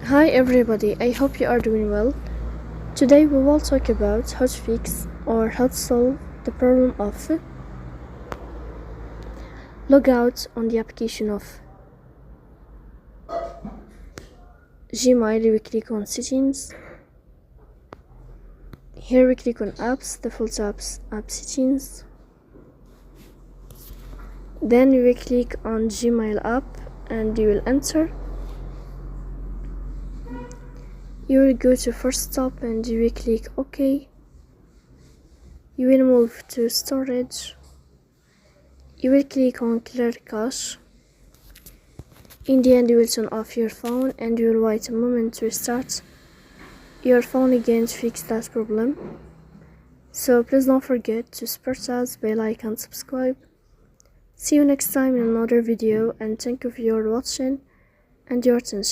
Hi everybody, I hope you are doing well. Today we will talk about how to fix or how to solve the problem of logout on the application of Gmail. We click on settings. Here we click on apps, default apps, app settings. Then we will click on Gmail app and you will enter. You will go to first stop and you will click OK. You will move to storage. You will click on clear cache. In the end, you will turn off your phone and you will wait a moment to restart your phone again to fix that problem. So please don't forget to support us, bell icon, subscribe. See you next time in another video, and thank you for your watching and your attention.